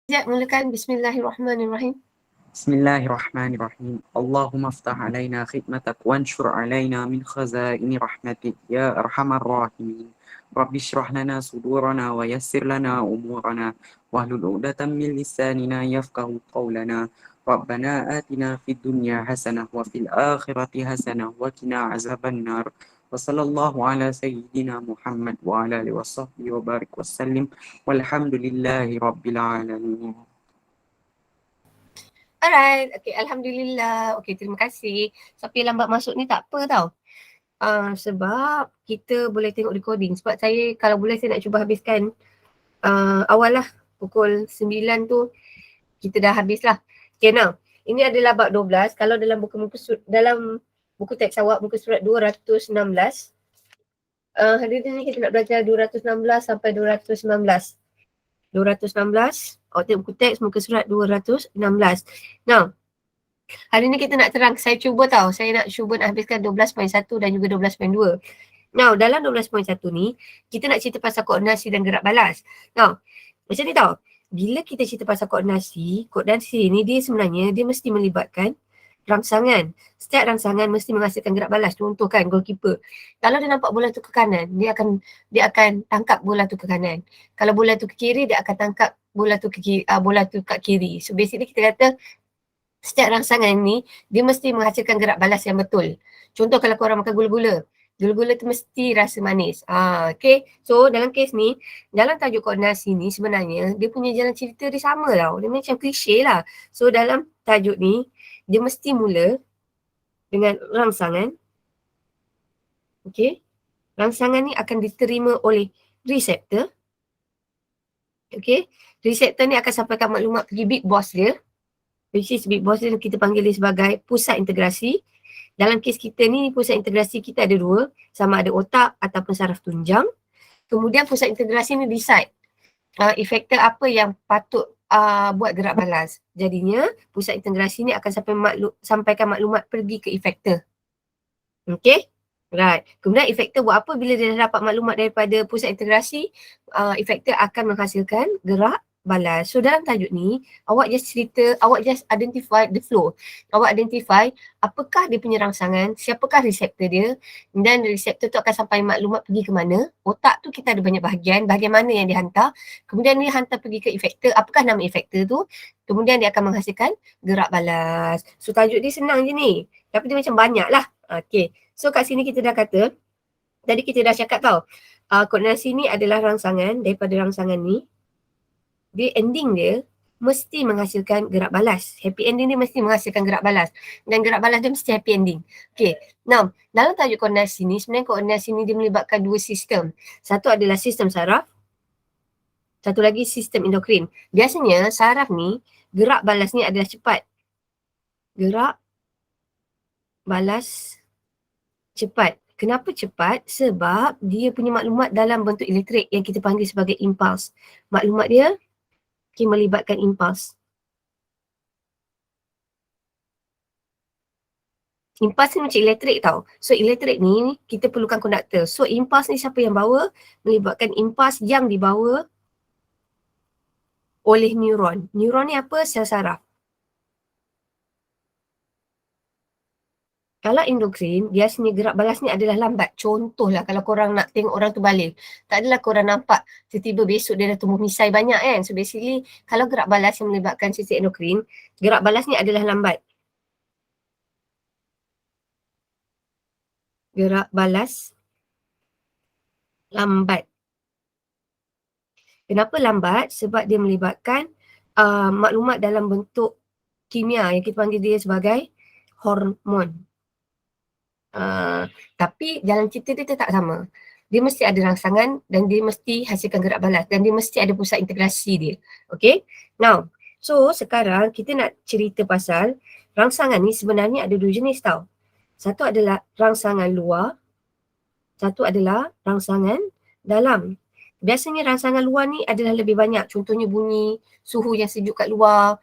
Ya, mulakan Bismillahirrahmanirrahim. بسم الله الرحمن الرحيم اللهم افتح علينا خدمتك وانشر علينا من خزائن رحمتك يا أرحم الراحمين رب اشرح لنا صدورنا ويسر لنا أمورنا واحلل عقدة من لساننا يفقه قولنا ربنا آتنا في الدنيا حسنة وفي الآخرة حسنة وقنا عذاب النار وصلى الله على سيدنا محمد وعلى آله وصحبه وبارك وسلم والحمد لله رب العالمين. Alright, okay, Alhamdulillah. Okay, terima kasih. Siapa yang lambat masuk ni tak apa tau. Sebab kita boleh tengok recording. Sebab saya kalau boleh saya nak cuba habiskan awal lah. Pukul 9 tu kita dah habis lah. Okay, now. Ini adalah bab 12. Kalau dalam dalam buku teks awak, muka surat 216. Hari ni kita nak belajar 216 sampai 219. 216. Awak tengok buku teks muka surat 216. Now, hari ni kita nak terang, saya cuba nak habiskan 12.1 dan juga 12.2. Now, dalam 12.1 ni, kita nak cerita pasal koordinasi dan gerak balas. Now, macam ni tau, bila kita cerita pasal koordinasi ni dia sebenarnya dia mesti melibatkan rangsangan. Setiap rangsangan mesti menghasilkan gerak balas. Contoh kan, goalkeeper. Kalau dia nampak bola tu ke kanan, dia akan tangkap bola tu ke kanan. Kalau bola tu ke kiri, dia akan tangkap bola tu kat kiri. So basically kita kata setiap rangsangan ni dia mesti menghasilkan gerak balas yang betul. Contoh kalau korang makan gula-gula, gula-gula tu mesti rasa manis. Okay. So dalam kes ni, dalam tajuk koordinasi ni sebenarnya dia punya jalan cerita dia sama tau. Dia macam klise lah. So dalam tajuk ni, dia mesti mula dengan rangsangan. Okay. Rangsangan ni akan diterima oleh reseptor. Okay. Reseptor ni akan sampaikan maklumat pergi big boss dia. Which is big boss dia kita panggil dia sebagai pusat integrasi. Dalam kes kita ni, pusat integrasi kita ada dua. Sama ada otak ataupun saraf tunjang. Kemudian pusat integrasi ni decide efektor apa yang patut buat gerak balas. Jadinya, pusat integrasi ni akan sampaikan maklumat pergi ke efektor. Okay? Right. Kemudian efektor buat apa bila dia dah dapat maklumat daripada pusat integrasi, efektor akan menghasilkan gerak balas. So dalam tajuk ni, awak just identify the flow. Awak identify apakah dia punya rangsangan, siapakah reseptor dia, dan reseptor tu akan sampai maklumat pergi ke mana. Otak tu kita ada banyak bahagian mana yang dihantar. Kemudian ni hantar pergi ke efektor, apakah nama efektor tu. Kemudian dia akan menghasilkan gerak balas. So tajuk dia senang je ni. Tapi dia macam banyak lah. Okay. So kat sini kita dah kata, tadi kita dah cakap tau, koordinasi ni adalah rangsangan. Daripada rangsangan ni, dia ending dia mesti menghasilkan gerak balas. Happy ending dia mesti menghasilkan gerak balas. Dan gerak balas dia mesti happy ending. Okay. Now, dalam tajuk koordinasi ni, sebenarnya koordinasi ni dia melibatkan dua sistem. Satu adalah sistem saraf. Satu lagi sistem endokrin. Biasanya saraf ni, gerak balas ni adalah cepat. Gerak balas cepat. Kenapa cepat? Sebab dia punya maklumat dalam bentuk elektrik yang kita panggil sebagai impuls. Maklumat dia melibatkan impuls. Impuls ni macam elektrik tau. So elektrik ni kita perlukan konduktor. So impuls ni siapa yang bawa? Melibatkan impuls yang dibawa oleh neuron. Neuron ni apa? Sel saraf. Kalau endokrin, biasanya gerak balas ni adalah lambat. Contohlah kalau korang nak tengok orang tu balik. Tak adalah korang nampak tiba-tiba besok dia dah tumbuh misai banyak kan. So basically, kalau gerak balas yang melibatkan sistem endokrin, gerak balas ni adalah lambat. Gerak balas lambat. Kenapa lambat? Sebab dia melibatkan maklumat dalam bentuk kimia yang kita panggil dia sebagai hormon. Tapi jalan cerita dia tetap sama. Dia mesti ada rangsangan dan dia mesti hasilkan gerak balas dan dia mesti ada pusat integrasi dia. Okay? Now, so sekarang kita nak cerita pasal rangsangan ni sebenarnya ada dua jenis tau. Satu adalah rangsangan luar, satu adalah rangsangan dalam. Biasanya rangsangan luar ni adalah lebih banyak. Contohnya bunyi, suhu yang sejuk kat luar.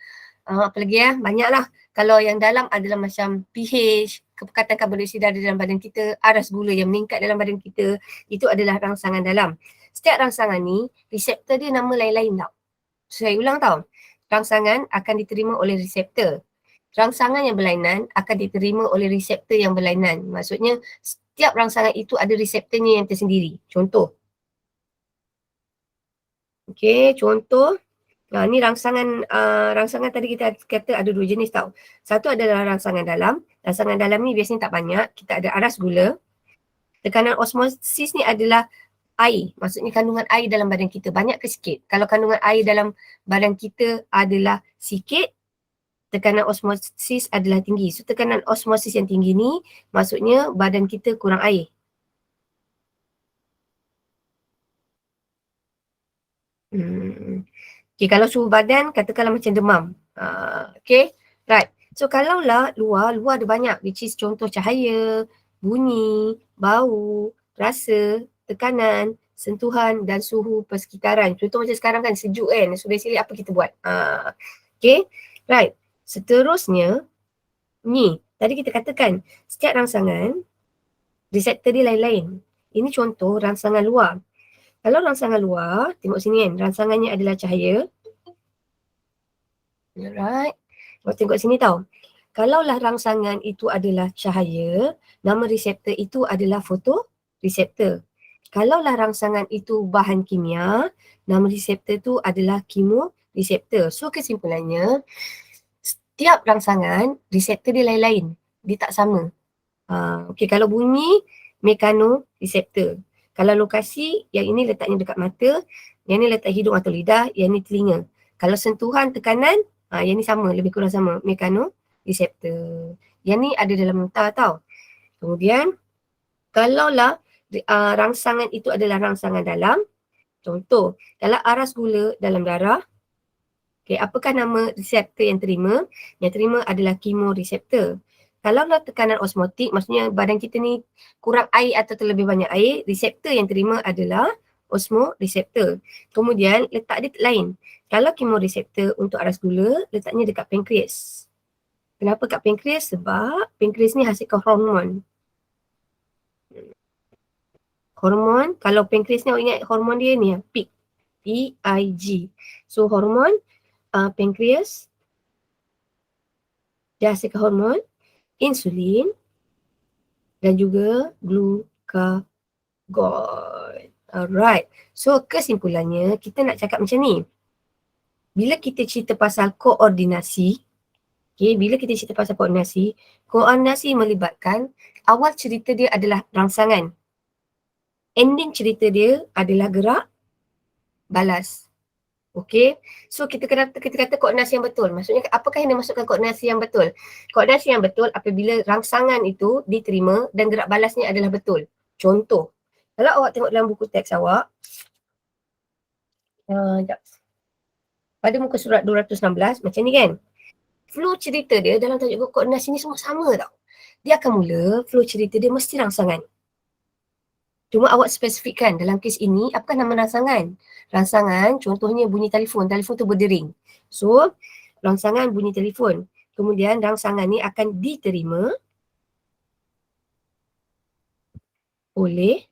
Apa lagi banyaklah. Kalau yang dalam adalah macam pH, kepekatan karbon dioksida ada dalam badan kita, aras gula yang meningkat dalam badan kita, itu adalah rangsangan dalam. Setiap rangsangan ni, reseptor dia nama lain-lain tau. So, saya ulang tau. rangsangan akan diterima oleh reseptor. Rangsangan yang berlainan akan diterima oleh reseptor yang berlainan. Maksudnya setiap rangsangan itu ada reseptornya yang tersendiri. Contoh. Okey, contoh. Ni rangsangan tadi kita kata ada 2 jenis tau. Satu adalah rangsangan dalam. Rangsangan dalam ni biasanya tak banyak. Kita ada aras gula. Tekanan osmosis ni adalah air. Maksudnya kandungan air dalam badan kita. Banyak ke sikit? Kalau kandungan air dalam badan kita adalah sikit, tekanan osmosis adalah tinggi. So tekanan osmosis yang tinggi ni maksudnya badan kita kurang air. Okay, kalau suhu badan katakanlah macam demam. Okay, right. So kalaulah luar ada banyak, which is contoh cahaya, bunyi, bau, rasa, tekanan, sentuhan dan suhu persekitaran. Contoh macam sekarang kan sejuk kan, so basically apa kita buat? Okay, right. Seterusnya, ni tadi kita katakan setiap rangsangan reseptor dia lain-lain. Ini contoh rangsangan luar. Kalau rangsangan luar, tengok sini kan, rangsangannya adalah cahaya. Alright. Tengok sini tau. Kalaulah rangsangan itu adalah cahaya, nama reseptor itu adalah fotoreseptor. Kalaulah rangsangan itu bahan kimia, nama reseptor itu adalah kemoreseptor. So kesimpulannya, setiap rangsangan reseptor dia lain-lain. Dia tak sama. Okay, kalau bunyi, mekanoreseptor. Kalau lokasi, yang ini letaknya dekat mata, yang ini letak hidung atau lidah, yang ini telinga. Kalau sentuhan, tekanan, yang ni sama, lebih kurang sama, mekanoreseptor. Yang ni ada dalam mentah tau. Kemudian, kalaulah rangsangan itu adalah rangsangan dalam, contoh, kalau aras gula dalam darah, okay, apakah nama reseptor yang terima? Yang terima adalah kemoreseptor. Kalaulah tekanan osmotik, maksudnya badan kita ni kurang air atau terlebih banyak air, reseptor yang terima adalah osmoreseptor. Kemudian letak dia lain. Kalau kemoreseptor untuk aras gula, letaknya dekat pankreas. Kenapa kat pankreas? Sebab pankreas ni hasilkan hormon. Hormon, kalau pankreas ni awak ingat hormon dia ni, PEG. P-I-G. So hormon pankreas, dia hasilkan hormon insulin dan juga glukagon. Alright. So kesimpulannya kita nak cakap macam ni. Bila kita cerita pasal koordinasi, bila kita cerita pasal koordinasi melibatkan awal cerita dia adalah rangsangan. Ending cerita dia adalah gerak balas. Okay, so kita kata koordinasi yang betul. Maksudnya apakah yang dimaksudkan koordinasi yang betul? Koordinasi yang betul apabila rangsangan itu diterima dan gerak balasnya adalah betul. Contoh, kalau awak tengok dalam buku teks awak, pada muka surat 216 macam ni kan, flow cerita dia dalam tajuk buku koordinasi ni semua sama tau. Dia akan mula, flow cerita dia mesti rangsangan. Cuma awak spesifikkan dalam kes ini apakah nama rangsangan. Rangsangan contohnya bunyi telefon tu berdering. So rangsangan bunyi telefon. Kemudian rangsangan ni akan diterima oleh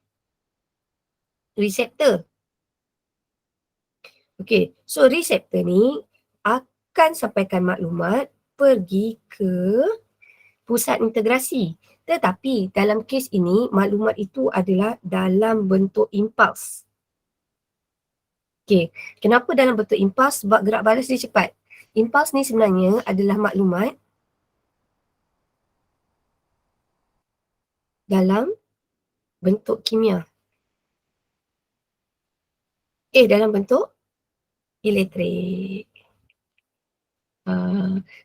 reseptor. Okay, so reseptor ni akan sampaikan maklumat pergi ke pusat integrasi. Tetapi dalam kes ini maklumat itu adalah dalam bentuk impuls. Okay, kenapa dalam bentuk impuls? Sebab gerak balas dia cepat. Impuls ni sebenarnya adalah maklumat dalam bentuk kimia. Dalam bentuk elektrik.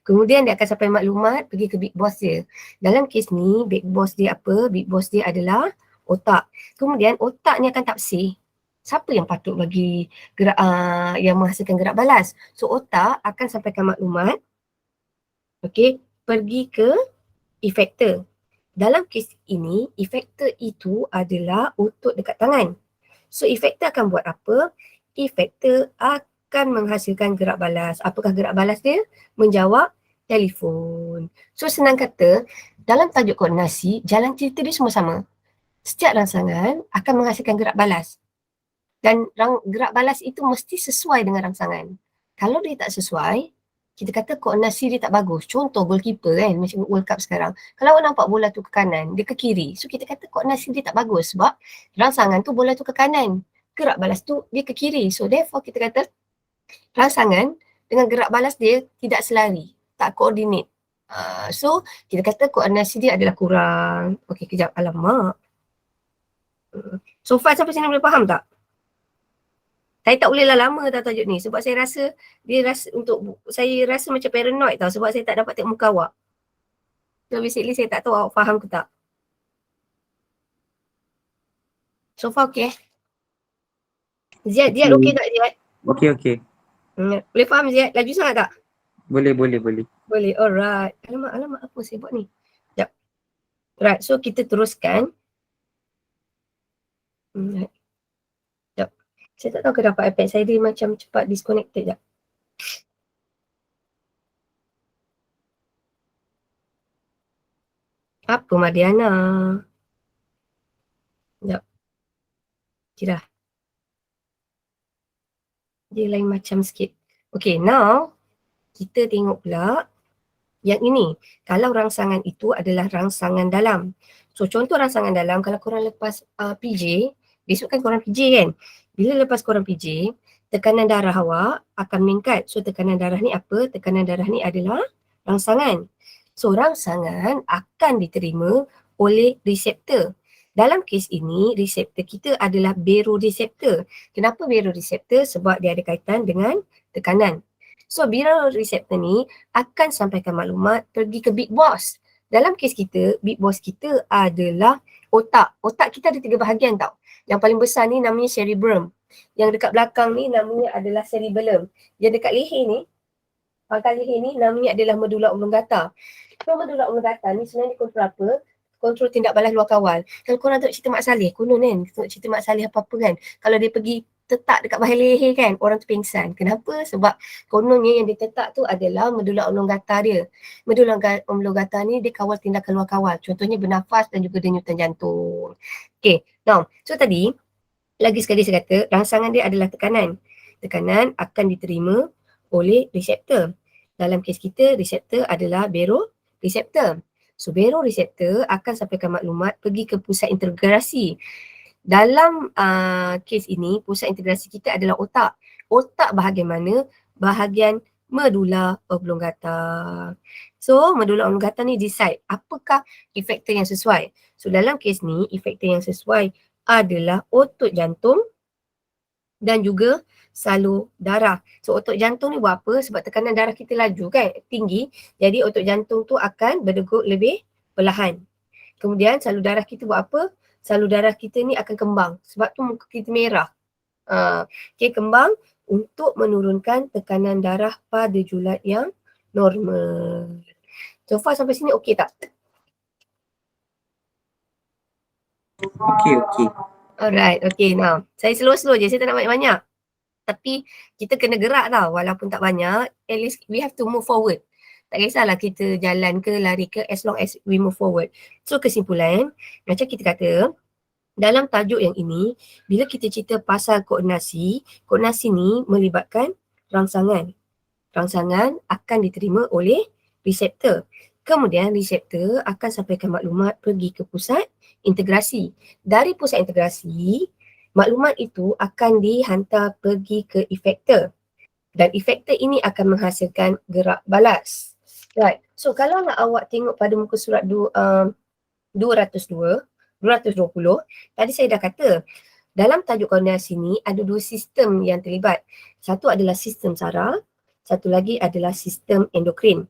Kemudian dia akan sampai maklumat pergi ke big boss dia. Dalam kes ni, big boss dia apa? Big boss dia adalah otak. Kemudian otak ni akan tafsir. Siapa yang patut bagi gerak yang menghasilkan gerak balas? So otak akan sampaikan maklumat pergi ke efektor. Dalam kes ini, efektor itu adalah otot dekat tangan. So efektor akan buat apa? Efektor akan menghasilkan gerak balas. Apakah gerak balas dia? Menjawab telefon. So senang kata, dalam tajuk koordinasi, jalan cerita dia semua sama. Setiap rangsangan akan menghasilkan gerak balas. Dan gerak balas itu mesti sesuai dengan rangsangan. Kalau dia tak sesuai, kita kata koordinasi dia tak bagus. Contoh goalkeeper kan, macam World Cup sekarang. Kalau awak nampak bola tu ke kanan, dia ke kiri. So kita kata koordinasi dia tak bagus sebab rangsangan tu bola tu ke kanan. Gerak balas tu dia ke kiri. So therefore kita kata rangsangan dengan gerak balas dia tidak selari, tak koordinate. So kita kata koordinasi dia adalah kurang. Okey, kejap. Alamak. So far sampai sini boleh faham tak? Saya tak bolehlah lama tau tajuk ni sebab saya rasa saya rasa macam paranoid tau sebab saya tak dapat tengok muka awak. So basically saya tak tahu awak faham ke tak. So far okey. Ziad okey tak Ziad? Okey. Boleh faham Ziad? Laju sangat tak? Boleh. Boleh. Alright. Alamak apa saya buat ni? Sekejap. Right, so kita teruskan. Sekejap. Saya tak tahu kenapa iPad saya dia macam cepat disconnected. Sekejap. Apa Mariana? Sekejap. Okay dah. Dia lain macam sikit. Okay, now kita tengok pula yang ini. Kalau rangsangan itu adalah rangsangan dalam. So contoh rangsangan dalam, kalau korang lepas PJ, besok kan korang PJ kan? Bila lepas korang PJ, tekanan darah awak akan meningkat. So tekanan darah ni apa? Tekanan darah ni adalah rangsangan. So rangsangan akan diterima oleh reseptor. Dalam kes ini, reseptor kita adalah baroreceptor. Kenapa baroreceptor? Sebab dia ada kaitan dengan tekanan. So baroreceptor ni akan sampaikan maklumat pergi ke big boss. Dalam kes kita, big boss kita adalah otak. Otak kita ada 3 bahagian tau. Yang paling besar ni namanya cerebrum. Yang dekat belakang ni namanya adalah cerebellum. Yang dekat leher ni, pangkal leher ni namanya adalah medulla oblongata. So medulla oblongata ni sebenarnya kontrol apa? Kontrol tindak balas luar kawal. Kalau korang tengok cerita Mak Saleh, konon kan, tengok cerita Mak Saleh apa-apa kan, kalau dia pergi tetak dekat bahagian leher kan, orang tu pingsan. Kenapa? Sebab kononnya yang dia tetak tu adalah medulla oblongata dia. Medulla oblongata ni dia kawal tindakan luar kawal. Contohnya bernafas dan juga denyutan jantung. Okay, now, so tadi, lagi sekali saya kata, rangsangan dia adalah tekanan. Tekanan akan diterima oleh reseptor. Dalam kes kita, reseptor adalah baroreceptor. So baroreceptor akan sampaikan maklumat pergi ke pusat integrasi. Dalam kes ini, pusat integrasi kita adalah otak. Otak bahagian mana? Bahagian medulla oblongata. So medulla oblongata ni decide apakah efektor yang sesuai. So dalam kes ni, efektor yang sesuai adalah otot jantung dan juga salur darah. So otot jantung ni buat apa? Sebab tekanan darah kita laju kan, tinggi. Jadi otot jantung tu akan berdegup lebih perlahan. Kemudian salur darah kita buat apa? Salur darah kita ni akan kembang. Sebab tu muka kita merah. Okay, kembang untuk menurunkan tekanan darah pada julat yang normal. So far sampai sini okey tak? Okey. Alright, okay now. Saya slow-slow je, saya tak nak banyak-banyak. Tapi kita kena gerak tau, walaupun tak banyak, at least we have to move forward. Tak kisahlah kita jalan ke lari ke, as long as we move forward. So kesimpulan, macam kita kata, dalam tajuk yang ini, bila kita cerita pasal koordinasi ni melibatkan rangsangan. Rangsangan akan diterima oleh reseptor. Kemudian reseptor akan sampaikan maklumat pergi ke pusat integrasi. Dari pusat integrasi, maklumat itu akan dihantar pergi ke efektor. Dan efektor ini akan menghasilkan gerak balas. Right. So kalau nak awak tengok pada muka surat 220, tadi saya dah kata, dalam tajuk koordinasi ni ada 2 sistem yang terlibat. Satu adalah sistem saraf, satu lagi adalah sistem endokrin.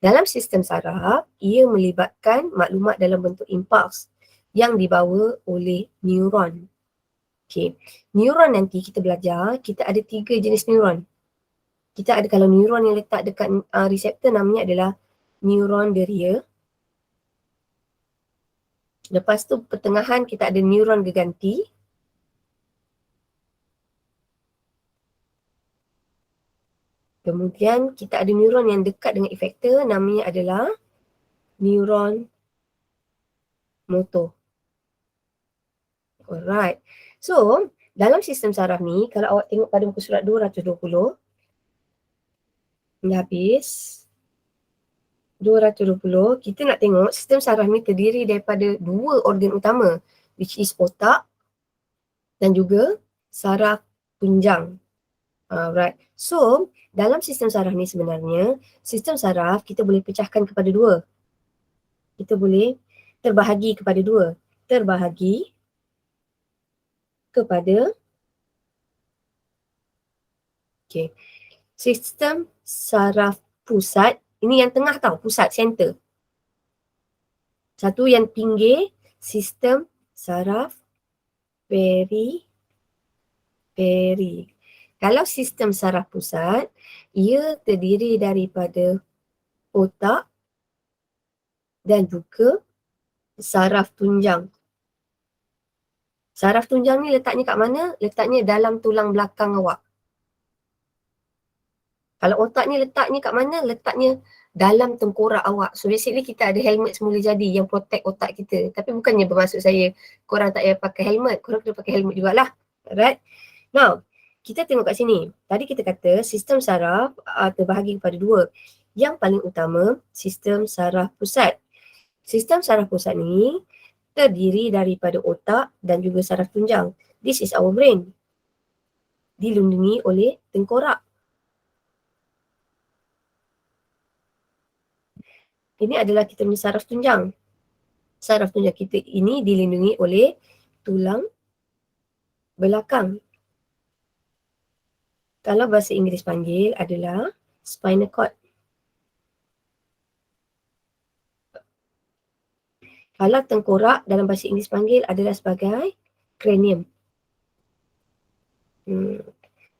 Dalam sistem saraf, ia melibatkan maklumat dalam bentuk impuls yang dibawa oleh neuron. Okay. Neuron nanti kita belajar, kita ada 3 jenis neuron. Kita ada, kalau neuron yang letak dekat reseptor namanya adalah neuron deria. Lepas tu pertengahan kita ada neuron geganti. Kemudian kita ada neuron yang dekat dengan efektor namanya adalah neuron motor. Alright. So, dalam sistem saraf ni, kalau awak tengok pada muka surat 220, Dah habis. 220. Kita nak tengok sistem saraf ni terdiri daripada dua organ utama, which is otak dan juga saraf tunjang. Alright. So, dalam sistem saraf ni sebenarnya, sistem saraf kita boleh pecahkan kepada dua. Kita boleh terbahagi kepada dua. Terbahagi kepada sistem saraf pusat. Ini yang tengah tau, pusat, center. Satu yang pinggir, sistem saraf periferi. Kalau sistem saraf pusat, ia terdiri daripada otak dan juga saraf tunjang. Saraf tunjang ni letaknya kat mana? Letaknya dalam tulang belakang awak. Kalau otak ni letaknya kat mana? Letaknya dalam tengkorak awak. So basically kita ada helmet semula jadi yang protect otak kita. Tapi bukannya bermaksud saya korang tak payah pakai helmet. Korang kena pakai helmet jugalah. Alright. Now, kita tengok kat sini. Tadi kita kata sistem saraf terbahagi kepada dua. Yang paling utama, sistem saraf pusat. Sistem saraf pusat ni terdiri daripada otak dan juga saraf tunjang. This is our brain. Dilindungi oleh tengkorak. Ini adalah kita punya saraf tunjang. Saraf tunjang kita ini dilindungi oleh tulang belakang. Kalau bahasa Inggeris panggil adalah spinal cord. Kalau tengkorak dalam bahasa Inggeris panggil adalah sebagai cranium.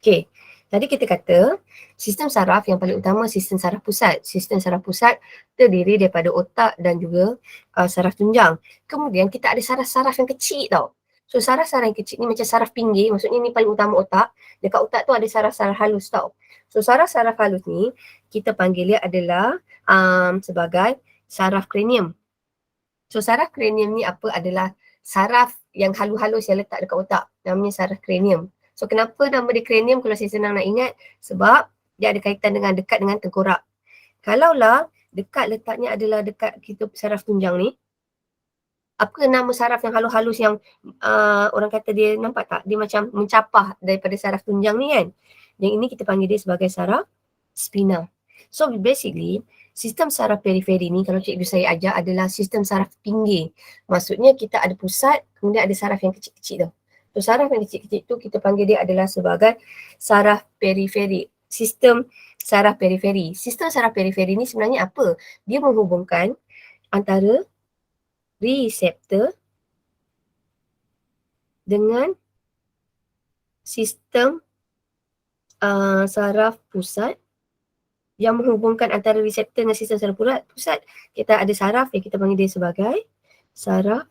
Okay. Tadi kita kata sistem saraf yang paling utama sistem saraf pusat. Sistem saraf pusat terdiri daripada otak dan juga saraf tunjang. Kemudian kita ada saraf-saraf yang kecil tau. So saraf-saraf yang kecil ni macam saraf pinggir, maksudnya ni paling utama otak. Dekat otak tu ada saraf-saraf halus tau. So saraf-saraf halus ni kita panggil dia adalah sebagai saraf cranium. So saraf cranium ni apa? Adalah saraf yang halus-halus yang letak dekat otak. Namanya saraf cranium. So kenapa nama dia cranium kalau saya senang nak ingat? Sebab dia ada kaitan dengan dekat dengan tengkorak. Kalaulah dekat letaknya adalah dekat kita saraf tunjang ni, apa nama saraf yang halus-halus yang orang kata dia nampak tak? Dia macam mencapah daripada saraf tunjang ni kan? Yang ini kita panggil dia sebagai saraf spina. So basically, sistem saraf periferi ni kalau cikgu saya ajar adalah sistem saraf pinggir. Maksudnya kita ada pusat, kemudian ada saraf yang kecil-kecil tu. So saraf yang kecil-kecil tu kita panggil dia adalah sebagai saraf periferi. Sistem saraf periferi. Sistem saraf periferi ni sebenarnya apa? Dia menghubungkan antara reseptor dengan sistem saraf pusat, yang menghubungkan antara reseptor dengan sistem saraf pusat. Kita ada saraf yang kita panggil dia sebagai saraf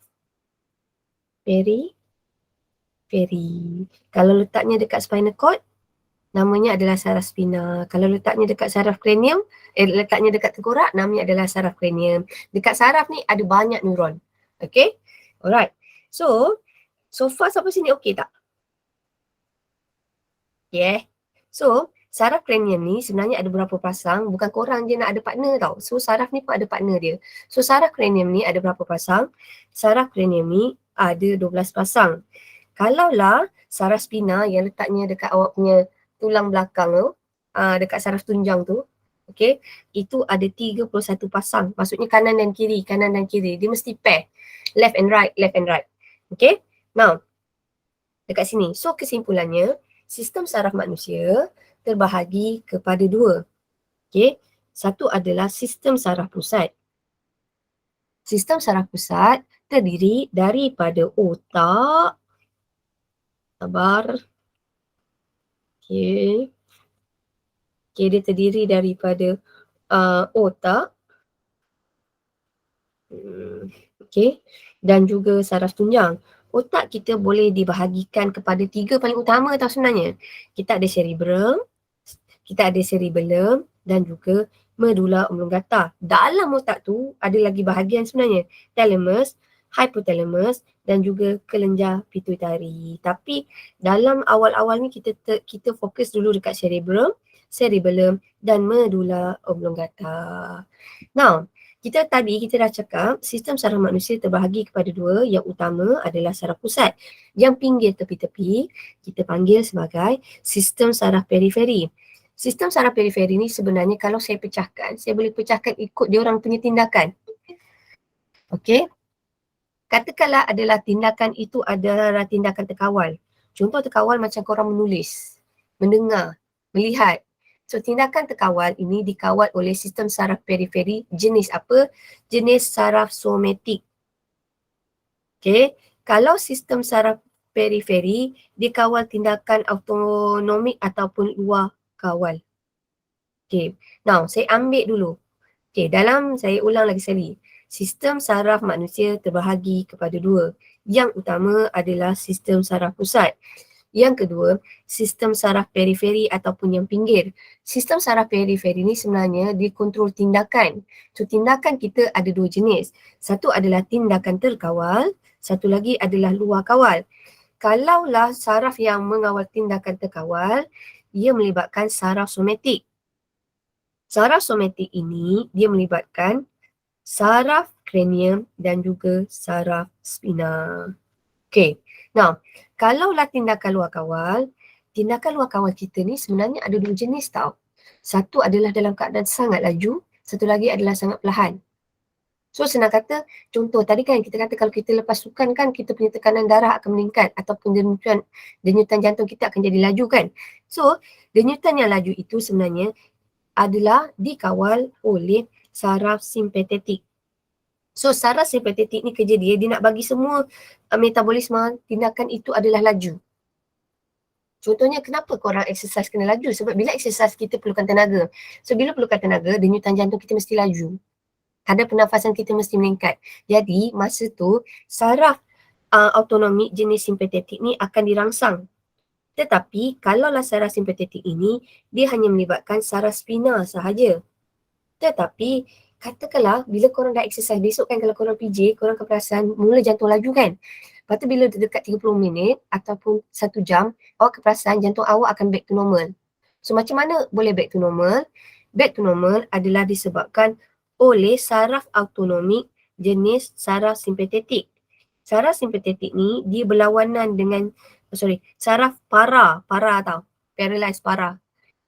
periferi. Kalau letaknya dekat spinal cord, namanya adalah saraf spina. Kalau letaknya dekat saraf cranium, letaknya dekat tengkorak, namanya adalah saraf cranium. Dekat saraf ni ada banyak neuron. Okay? Alright. So far sampai sini okay tak? Yeah. So, saraf cranium ni sebenarnya ada berapa pasang, bukan korang je nak ada partner tau. So, saraf ni pun ada partner dia. So, saraf cranium ni ada berapa pasang? Saraf cranium ni ada 12 pasang. Kalaulah saraf spina yang letaknya dekat awak punya tulang belakang tu, dekat saraf tunjang tu, okay, itu ada 31 pasang. Maksudnya kanan dan kiri. Dia mesti pair. Left and right. Okay, now, dekat sini. So, kesimpulannya, sistem saraf manusia terbahagi kepada dua. Okay, satu adalah sistem saraf pusat. Sistem saraf pusat terdiri daripada otak. Sabar. Okay, dia terdiri daripada otak. Okay, dan juga saraf tunjang. Otak kita boleh dibahagikan kepada tiga paling utama tau sebenarnya. Kita ada cerebellum dan juga medulla oblongata. Dalam otak tu ada lagi bahagian sebenarnya. Thalamus, hypothalamus dan juga kelenjar pituitari. Tapi dalam awal-awal ni kita fokus dulu dekat cerebellum cerebellum dan medulla oblongata. Now, kita dah cakap sistem saraf manusia terbahagi kepada dua. Yang utama adalah saraf pusat. Yang pinggir tepi-tepi kita panggil sebagai sistem saraf periferi. Sistem saraf periferi ni sebenarnya kalau saya pecahkan, saya boleh pecahkan ikut dia orang punya tindakan. Okey. Katakanlah adalah tindakan itu adalah tindakan terkawal. Contoh terkawal macam korang menulis, mendengar, melihat. So tindakan terkawal ini dikawal oleh sistem saraf periferi jenis apa? Jenis saraf somatik. Okay. Kalau sistem saraf periferi dikawal tindakan autonomik ataupun luar kawal. Okay. Now saya ambil dulu. Okay, saya ulang lagi sekali. Sistem saraf manusia terbahagi kepada dua. Yang utama adalah sistem saraf pusat. Yang kedua, sistem saraf periferi ataupun yang pinggir. Sistem saraf periferi ni sebenarnya dia kontrol tindakan. So tindakan kita ada dua jenis. Satu adalah tindakan terkawal, satu lagi adalah luar kawal. Kalaulah saraf yang mengawal tindakan terkawal, ia melibatkan saraf somatik. Saraf somatik ini dia melibatkan saraf kranium dan juga saraf spina. Okay. Now, kalaulah tindakan luar kawal kita ni sebenarnya ada dua jenis tau. Satu adalah dalam keadaan sangat laju, satu lagi adalah sangat perlahan. So senang kata, contoh tadi kan kita kata kalau kita lepas sukan kan kita punya tekanan darah akan meningkat ataupun denyutan jantung kita akan jadi laju kan. So denyutan yang laju itu sebenarnya adalah dikawal oleh saraf simpatetik. So saraf simpatetik ni kerja dia nak bagi semua metabolisme tindakan itu adalah laju. Contohnya kenapa korang exercise kena laju? Sebab bila exercise kita perlukan tenaga. So bila perlukan tenaga, denyutan jantung kita mesti laju. Kadar pernafasan kita mesti meningkat. Jadi masa tu saraf autonomik jenis simpatetik ni akan dirangsang. Tetapi kalaulah saraf simpatetik ini, dia hanya melibatkan saraf spina sahaja. Tetapi katakanlah bila korang dah exercise, besok kan kalau korang PJ, korang akan perasan mula jantung laju kan. Lepas tu bila dekat 30 minit ataupun 1 jam, awak akan perasan jantung awak akan back to normal. So macam mana boleh back to normal? Back to normal adalah disebabkan oleh saraf autonomik jenis saraf simpatetik. Saraf simpatetik ni dia berlawanan dengan saraf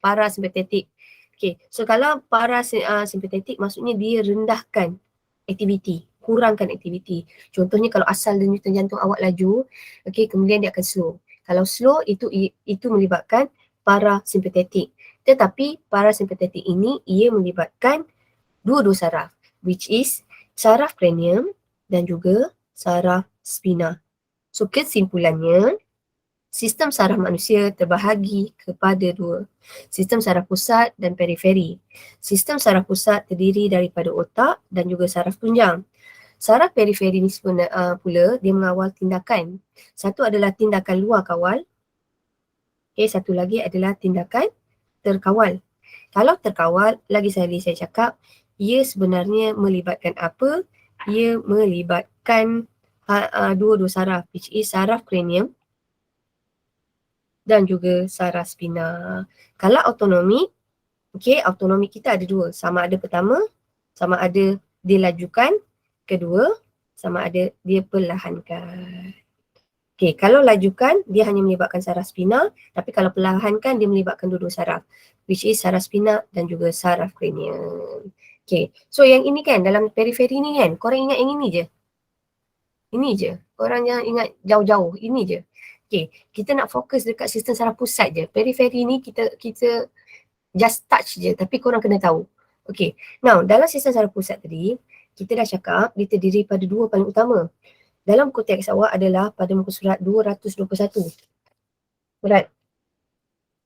parasimpatetik. Okay, so kalau parasimpatetik maksudnya dia rendahkan aktiviti, kurangkan aktiviti. Contohnya kalau asal denyutan jantung awak laju, okay, kemudian dia akan slow. Kalau slow itu melibatkan parasimpatetik. Tetapi parasimpatetik ini ia melibatkan dua-dua saraf, which is saraf kranium dan juga saraf spina. So kesimpulannya, sistem saraf manusia terbahagi kepada dua. Sistem saraf pusat dan periferi. Sistem saraf pusat terdiri daripada otak dan juga saraf tunjang. Saraf periferi ni pula dia mengawal tindakan. Satu adalah tindakan luar kawal. Okay, satu lagi adalah tindakan terkawal. Kalau terkawal, lagi sekali saya cakap, ia sebenarnya melibatkan apa? Ia melibatkan dua-dua saraf, which is saraf kranium dan juga saraf spina. Kalau autonomi, okay, autonomi kita ada dua. Sama ada pertama, sama ada dilajukan. Kedua, sama ada dia perlahankan. Okay, kalau lajukan, dia hanya melibatkan saraf spina. Tapi kalau perlahankan, dia melibatkan dua-dua saraf. Which is saraf spina dan juga saraf kranium. Okay, so yang ini kan, dalam periferi ni kan, korang ingat yang ini je. Ini je. Korang jangan ingat jauh-jauh. Ini je. Okay, kita nak fokus dekat sistem saraf pusat je. Periferi ni kita just touch je. Tapi korang kena tahu. Okay, now dalam sistem saraf pusat tadi, kita dah cakap dia terdiri pada dua paling utama. Dalam konteks awak adalah pada muka surat 221. Berat.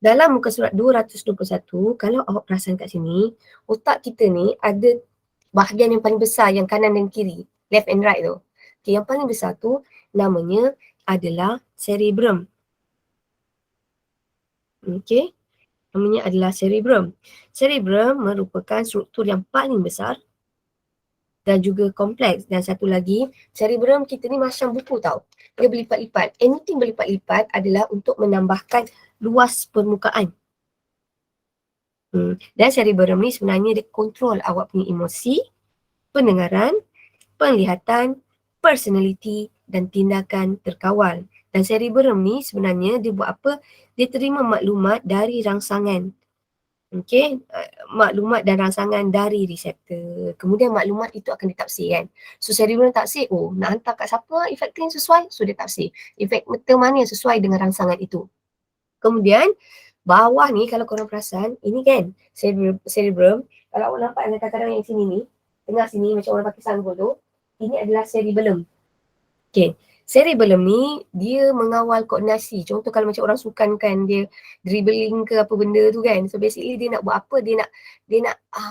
Dalam muka surat 221, kalau awak perasan kat sini, otak kita ni ada bahagian yang paling besar yang kanan dan kiri. Left and right tu. Okay, yang paling besar tu namanya adalah cerebrum. Okay. Namanya adalah cerebrum. Cerebrum merupakan struktur yang paling besar dan juga kompleks. Dan satu lagi, cerebrum kita ni macam buku tau. Dia berlipat-lipat. Anything berlipat-lipat adalah untuk menambahkan luas permukaan. Dan cerebellum ni sebenarnya dia kontrol awak punya emosi, pendengaran, penglihatan, personality dan tindakan terkawal. Dan cerebellum ni sebenarnya dia buat apa? Dia terima maklumat dari rangsangan. Okey, maklumat dan rangsangan dari reseptor. Kemudian maklumat itu akan ditafsirkan. So cerebellum tafsir, oh nak hantar kat siapa efektor yang sesuai? So dia tafsir. Efektor mana yang sesuai dengan rangsangan itu. Kemudian bawah ni kalau korang perasan, ini kan cerebrum. Kalau awak nampak kadang-kadang yang sini ni, tengah sini macam orang pakai sanggul tu, ini adalah cerebellum. Okay. Cerebellum ni dia mengawal koordinasi. Contoh kalau macam orang sukan kan dia dribbling ke apa benda tu kan. So basically dia nak buat apa? Dia nak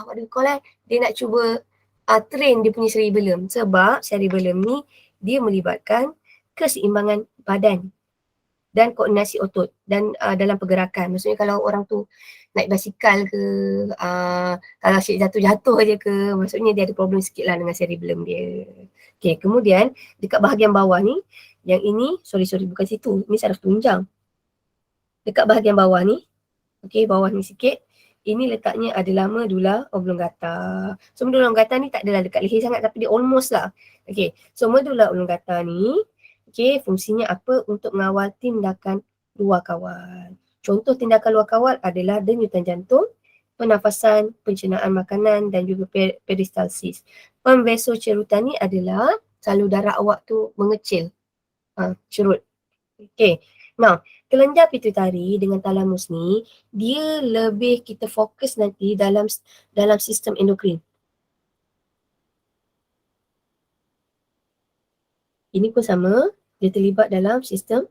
what do you call it? Dia nak cuba train dia punya cerebellum. Sebab cerebellum ni dia melibatkan keseimbangan badan dan koordinasi otot dan dalam pergerakan. Maksudnya kalau orang tu naik basikal ke, kalau asyik jatuh-jatuh je ke, maksudnya dia ada problem sikit lah dengan cerebellum dia. Okay, kemudian dekat bahagian bawah ni, yang ini, sorry bukan situ, ni saraf tunjang. Dekat bahagian bawah ni, okay, bawah ni sikit, ini letaknya adalah medulla oblongata. So medulla oblongata ni tak adalah dekat leher sangat tapi dia almost lah. Okay, so medulla oblongata ni, okay, fungsinya apa? Untuk mengawal tindakan luar kawal. Contoh tindakan luar kawal adalah denyutan jantung, pernafasan, pencernaan makanan dan juga peristalsis. Pemvasocerutan ni adalah salur darah awak tu mengecil, cerut. Okay, now kelenjar pituitari dengan talamus ni, dia lebih kita fokus nanti dalam sistem endokrin. Ini pun sama, dia terlibat dalam sistem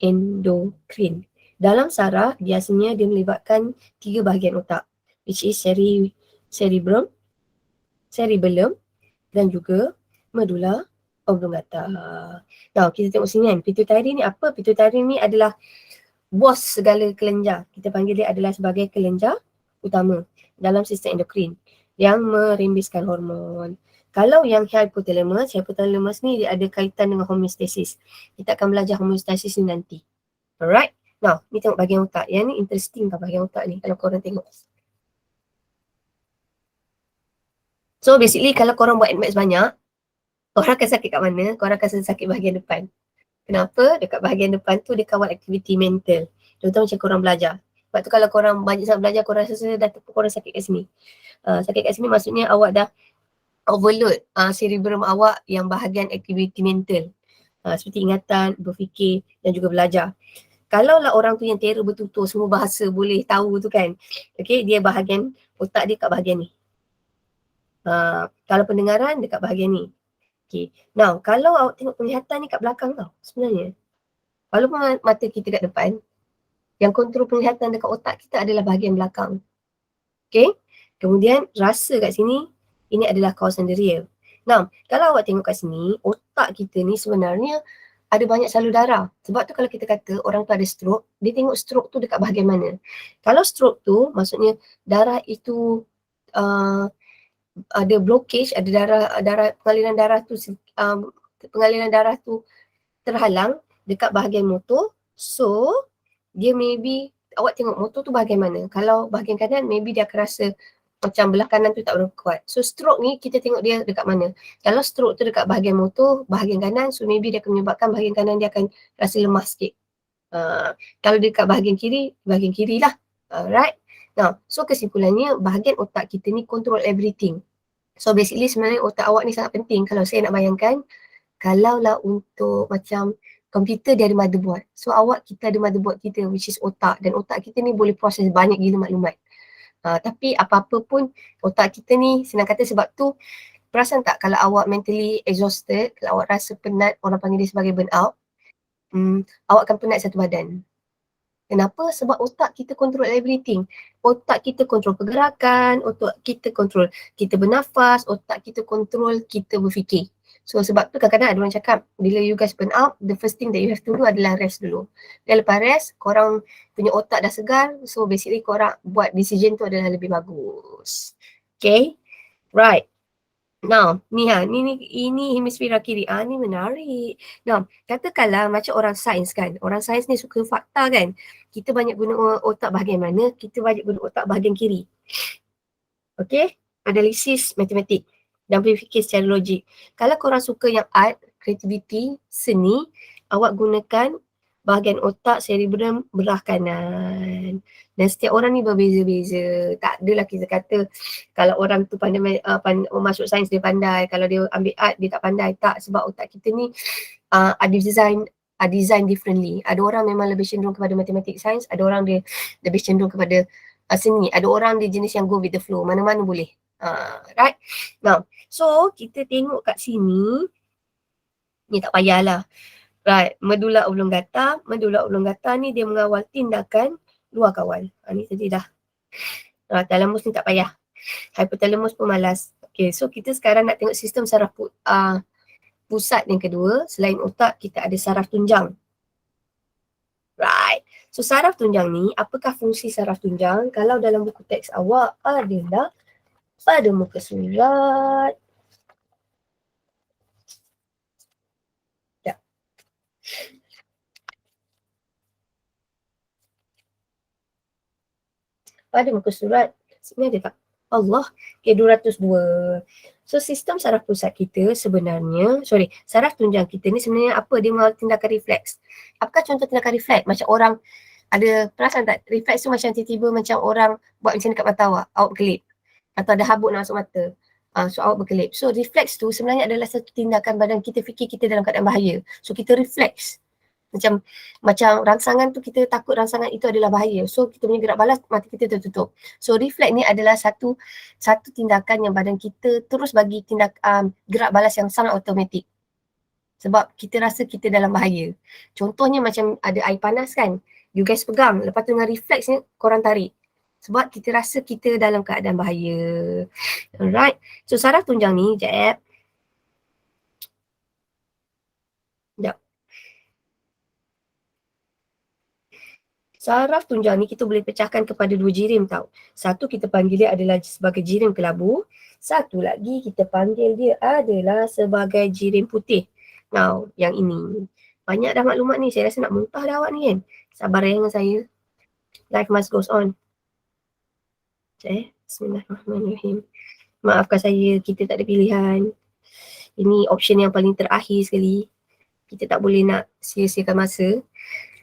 endokrin. Dalam saraf, biasanya dia melibatkan 3 bahagian otak, which is cerebellum dan juga medulla oblongata. Now, kita tengok sini kan, pituitari ni apa? Pituitari ni adalah bos segala kelenjar. Kita panggil dia adalah sebagai kelenjar utama dalam sistem endokrin yang merembeskan hormon. Kalau yang hypothalamus ni dia ada kaitan dengan homeostasis. Kita akan belajar homeostasis ni nanti. Alright. Now, ni tengok bahagian otak. Yang ni interesting tau bahagian otak ni kalau korang tengok. So basically kalau korang buat admax banyak, korang akan sakit kat mana? Korang akan sakit bahagian depan. Kenapa? Dekat bahagian depan tu dia kawal aktiviti mental. Contoh macam korang belajar. Sebab tu kalau korang banyak sangat belajar, korang rasa dah korang sakit kat sini. Sakit kat sini maksudnya awak dah overload cerebellum awak yang bahagian aktiviti mental. Seperti ingatan, berfikir dan juga belajar. Kalau lah orang tu yang terror bertutur, semua bahasa boleh tahu tu kan. Okay, dia bahagian otak dia kat bahagian ni. Kalau pendengaran dekat bahagian ni. Okay. Now, kalau awak tengok penglihatan ni kat belakang tau sebenarnya. Walaupun mata kita kat depan, yang kontrol penglihatan dekat otak kita adalah bahagian belakang. Okay. Kemudian rasa kat sini, ini adalah causa nerve. Now, kalau awak tengok kat sini, otak kita ni sebenarnya ada banyak salur darah. Sebab tu kalau kita kata orang tu ada stroke, dia tengok stroke tu dekat bahagian mana. Kalau stroke tu, maksudnya darah itu ada blockage, ada pengaliran darah tu terhalang dekat bahagian motor. So, dia maybe awak tengok motor tu bahagian mana. Kalau bahagian kanan, maybe dia akan rasa macam belah kanan tu tak berapa kuat. So stroke ni kita tengok dia dekat mana. Kalau stroke tu dekat bahagian motor, bahagian kanan, so maybe dia akan menyebabkan bahagian kanan dia akan rasa lemah sikit. Kalau dekat bahagian kiri lah. Right? Now, so kesimpulannya bahagian otak kita ni control everything. So basically sebenarnya otak awak ni sangat penting. Kalau saya nak bayangkan, kalaulah untuk macam komputer dia ada motherboard. So kita ada motherboard kita which is otak. Dan otak kita ni boleh proses banyak gila maklumat. Tapi apa-apa pun otak kita ni senang kata sebab tu perasan tak kalau awak mentally exhausted, kalau awak rasa penat, orang panggil dia sebagai burnout, awak akan penat satu badan. Kenapa? Sebab otak kita control everything. Otak kita control pergerakan, otak kita control kita bernafas, otak kita control kita berfikir. So sebab tu kadang-kadang ada orang cakap bila you guys burn out, the first thing that you have to do adalah rest dulu. Dan lepas rest, korang punya otak dah segar, so basically korang buat decision tu adalah lebih bagus. Okay? Right. Now, ini hemisfera kiri. Ni menarik. Now, katakanlah macam orang sains kan. Orang sains ni suka fakta kan. kita banyak guna otak bahagian mana? Kita banyak guna otak bahagian kiri. Okay? Analisis matematik dan berfikir secara logik. Kalau korang suka yang art, kreativiti, seni, awak gunakan bahagian otak cerebrum belah kanan. Dan setiap orang ni berbeza-beza. Tak adalah kita kata kalau orang tu pandai, masuk sains dia pandai, kalau dia ambil art dia tak pandai. Tak, sebab otak kita ni ada design differently. Ada orang memang lebih cenderung kepada matematik sains, ada orang dia lebih cenderung kepada seni, ada orang dia jenis yang go with the flow, mana-mana boleh. Right? Now, so kita tengok kat sini, ni tak payahlah. Right, medulla oblongata. Medulla oblongata ni dia mengawal tindakan luar kawal. Ni tadi dah. Thalamus ni tak payah. Hypothalamus pun malas. Okay, so kita sekarang nak tengok sistem saraf pusat yang kedua. Selain otak, kita ada saraf tunjang. Right. So saraf tunjang ni, apakah fungsi saraf tunjang? Kalau dalam buku teks awak adalah pada muka surat. Ya. Pada muka surat, sini ada tak? Allah, okay, 202. So sistem saraf pusat kita sebenarnya, saraf tunjang kita ni sebenarnya apa? Dia mengawal tindakan refleks. Apakah contoh tindakan refleks? Macam orang ada perasan tak? Refleks tu macam tiba-tiba macam orang buat macam dekat mata awak berkelip. Atau ada habuk nak masuk mata. So awak berkelip. So refleks tu sebenarnya adalah satu tindakan badan kita fikir kita dalam keadaan bahaya. So kita refleks. Macam rangsangan tu kita takut rangsangan itu adalah bahaya. So kita punya gerak balas mata kita tertutup. So refleks ni adalah satu tindakan yang badan kita terus bagi gerak balas yang sangat automatik. Sebab kita rasa kita dalam bahaya. Contohnya macam ada air panas kan. You guys pegang. Lepas tu dengan refleks ni korang tarik. Sebab kita rasa kita dalam keadaan bahaya. Alright. So saraf tunjang ni, sekejap. Saraf tunjang ni kita boleh pecahkan kepada dua jirim tau. Satu kita panggil dia adalah sebagai jirim kelabu. Satu lagi kita panggil dia adalah sebagai jirim putih. Now, yang ini. Banyak dah maklumat ni. Saya rasa nak muntah dah awak ni kan. Sabar ya dengan saya. Life must goes on. Bismillahirrahmanirrahim. Maafkan saya, kita tak ada pilihan. Ini option yang paling terakhir sekali. Kita tak boleh nak sia-siakan masa.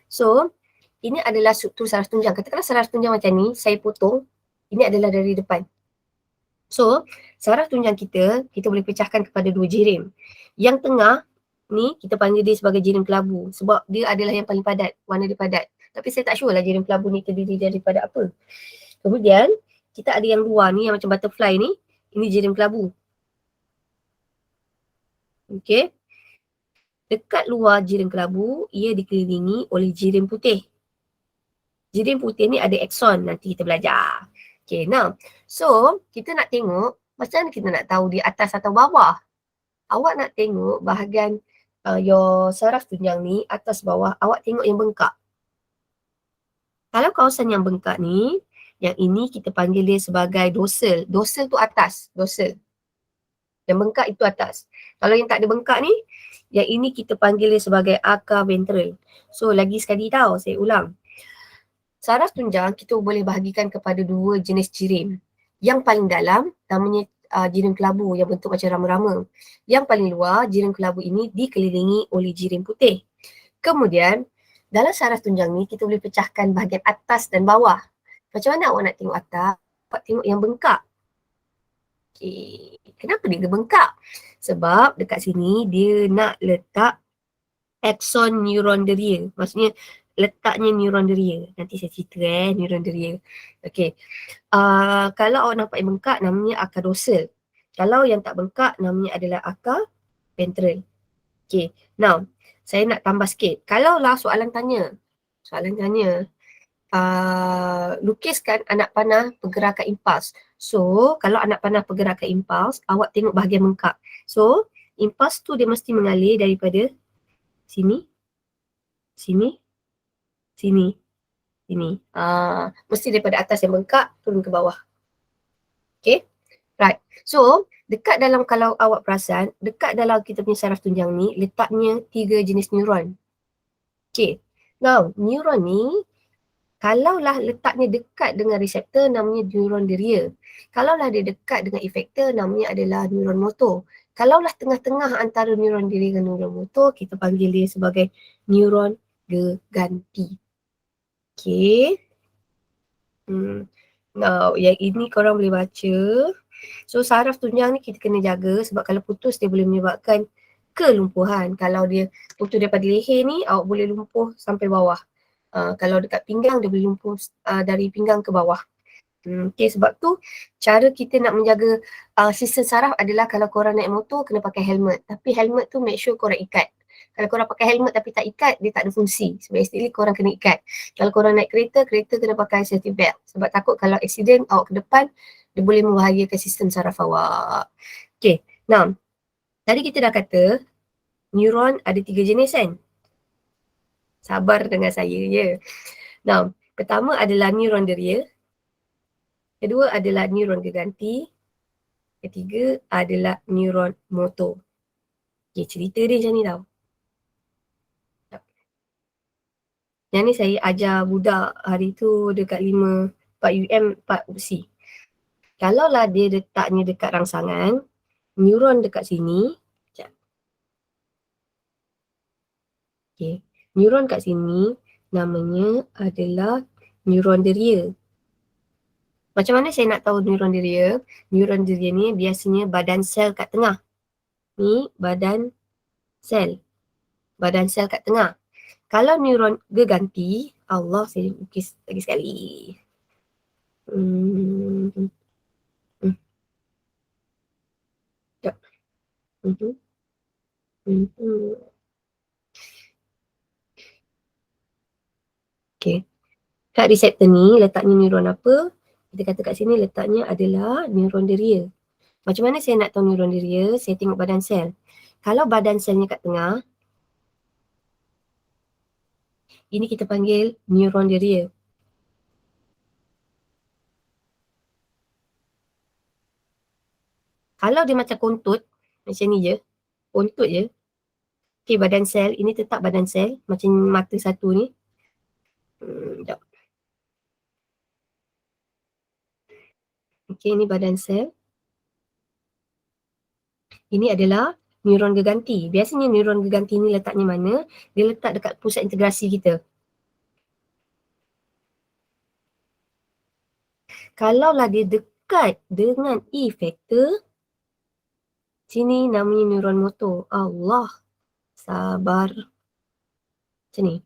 So, ini adalah struktur saraf tunjang. Katakanlah saraf tunjang macam ni, saya potong. Ini adalah dari depan. So, saraf tunjang kita boleh pecahkan kepada dua jirim. Yang tengah ni, kita panggil dia sebagai jirim kelabu. Sebab dia adalah yang paling padat, warna dia padat. Tapi saya tak sure lah jirim kelabu ni terdiri daripada apa. Kemudian, kita ada yang luar ni yang macam butterfly ni. Ini jirim kelabu. Okay. Dekat luar jirim kelabu, ia dikelilingi oleh jirim putih. Jirim putih ni ada akson. Nanti kita belajar. Okay, now. So, kita nak tengok macam mana kita nak tahu di atas atau bawah. Awak nak tengok bahagian your saraf tunjang ni, atas bawah, awak tengok yang bengkak. Kalau kawasan yang bengkak ni, yang ini kita panggil dia sebagai dorsal. Dorsal tu atas, dorsal. Yang bengkak itu atas. Kalau yang tak ada bengkak ni, yang ini kita panggil dia sebagai akar ventral. So lagi sekali tau, saya ulang. Saraf tunjang kita boleh bahagikan kepada dua jenis jirim. Yang paling dalam namanya jirim kelabu yang bentuk macam rama-rama. Yang paling luar, jirim kelabu ini dikelilingi oleh jirim putih. Kemudian, dalam saraf tunjang ni kita boleh pecahkan bahagian atas dan bawah. Macam mana awak nak tengok atas? Awak tengok yang bengkak. Okay. Kenapa dia bengkak? Sebab dekat sini dia nak letak akson neuron deria. Maksudnya letaknya neuron deria. Nanti saya cerita neuron deria. Okay. Kalau awak nampak yang bengkak namanya akar dorsal. Kalau yang tak bengkak namanya adalah akar ventral. Okay. Now, saya nak tambah sikit. Kalaulah soalan tanya. Lukiskan anak panah pergerakan impuls. So, kalau anak panah pergerakan impuls, awak tengok bahagian bengkak. So, impuls tu dia mesti mengalir daripada sini, sini, sini, sini. Mesti daripada atas yang bengkak turun ke bawah. Okay, right. So, dekat dalam, kalau awak perasan, dekat dalam kita punya saraf tunjang ni, letaknya 3 jenis neuron. Okay, now neuron ni Kalaulah letaknya dekat dengan reseptor namanya neuron deria. Kalaulah dia dekat dengan efektor namanya adalah neuron motor. Kalaulah tengah-tengah antara neuron deria dengan neuron motor, kita panggil dia sebagai neuron geganti. Okay. Now, yang ini korang boleh baca. So, saraf tunjang ni kita kena jaga sebab kalau putus dia boleh menyebabkan kelumpuhan. Kalau dia putus daripada leher ni, awak boleh lumpuh sampai bawah. Kalau dekat pinggang dia boleh lumpuh dari pinggang ke bawah. Okay, sebab tu cara kita nak menjaga sistem saraf adalah kalau korang naik motor kena pakai helmet. Tapi helmet tu make sure korang ikat. Kalau korang pakai helmet tapi tak ikat, dia tak ada fungsi. Sebab istilah korang kena ikat. Kalau korang naik kereta, kereta kena pakai safety belt. Sebab takut kalau accident awak ke depan, dia boleh membahayakan sistem saraf awak. Okay, now tadi kita dah kata neuron ada 3 jenis kan? Sabar dengan saya je. Now, pertama adalah neuron deria. Kedua adalah neuron geganti. Ketiga adalah neuron motor. Okay, cerita dia macam ni tau. Yang ni saya ajar budak hari tu dekat 4 UM 4 UC. Kalaulah dia letaknya dekat rangsangan, neuron dekat sini. Sekejap. Okay. Neuron kat sini namanya adalah neuron deria. Macam mana saya nak tahu neuron deria? Neuron deria ni biasanya badan sel kat tengah. Ni badan sel. Badan sel kat tengah. Kalau neuron geganti, Allah saya lukis lagi sekali. Sekejap. Okay. Kat reseptor ni letaknya neuron apa? Kita kata kat sini letaknya adalah neuron deria. Macam mana saya nak tahu neuron deria? Saya tengok badan sel. Kalau badan selnya kat tengah, ini kita panggil neuron deria. Kalau dia macam kontut, macam ni je, kontut je. Okay, badan sel, ini tetap badan sel, macam mata satu ni. Sekejap. Okay, ini badan sel. Ini adalah neuron geganti. Biasanya neuron geganti ni letaknya mana? Dia letak dekat pusat integrasi kita. Kalaulah dia dekat dengan efektor, sini namanya neuron motor. Allah, sabar. Macam ni.